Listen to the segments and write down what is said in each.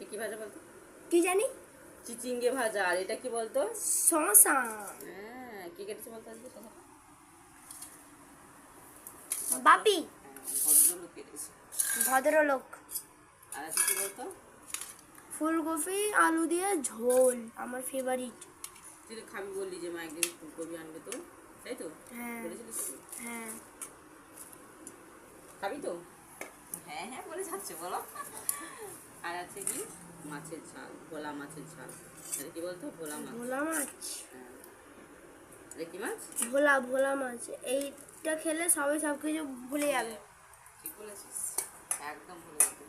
কি ভাজা বলতো? কি জানি? চিচিঙ্গে ভাজা। আর এটা কি বলতো? শশা। হ্যাঁ, কি কেটেছে বলতো আজকে শশা? বাপি। ভদ্রলোক কেটেছে। ভদ্রলোক। আর আছে কি বলতো? ফুলকপি আলু দিয়ে ঝোল, আমার ফেভারিট। তুই তো খাবি বললি যে মা একদিন ফুলকপি আনবে তো, তাই তো? হ্যাঁ বলেছিলিস তো? হ্যাঁ। খাবি তো? হ্যাঁ হ্যাঁ বলে যাচ্ছে বলো। আর আছে কি? মাছের ঝাল, ভোলা মাছের ঝাল। এটা কি বলতো? ভোলা মাছ। ভোলা মাছ। হ্যাঁ। এটা কি মাছ? ভোলা ভোলা মাছ। এইটা খেলে সবাই সব কিছু ভুলে যাবে। ঠিক বলেছিস, একদম ভুলে যাবে।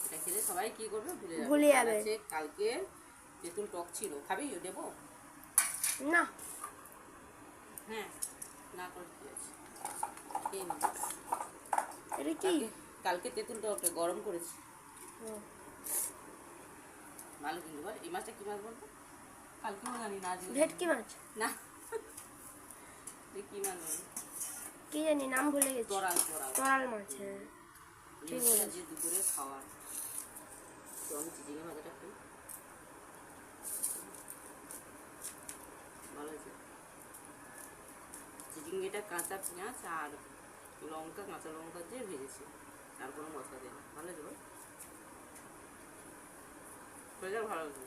এটা খেলে সবাই কি করবে? ভুলে যাবে। ভুলে আর যাবে। আছে কালকে তেঁতুল টক ছিল, খাবি? দেবো? না। হ্যাঁ, না করে কি আছে, খেয়ে নিবি। এটা কি? কালকে কালকে তেঁতুল টকটা গরম করেছি, ভালো কিন্তু বল। এই মাছটা কি মাছ বলতো? কালকেও জানি না, আজকে ভেটকি মাছ। না, কি মাছ বল? কি জানি নাম ভুলে গেছি। তরাল তরাল। তরাল মাছ। হ্যাঁ ঠিক এটা বলেছি। যে দুপুরে খাওয়ার। তো আমি চিচিঙ্গে ভাজাটা খাই, ভালো আছে। চিচিঙ্গেটা কাঁচা পেঁয়াজ আর লঙ্কা, কাঁচা লঙ্কা দিয়ে ভেজেছি, আর কোনো মশলা দিয়ে না। ভালো আছে বল, ভালো আছে।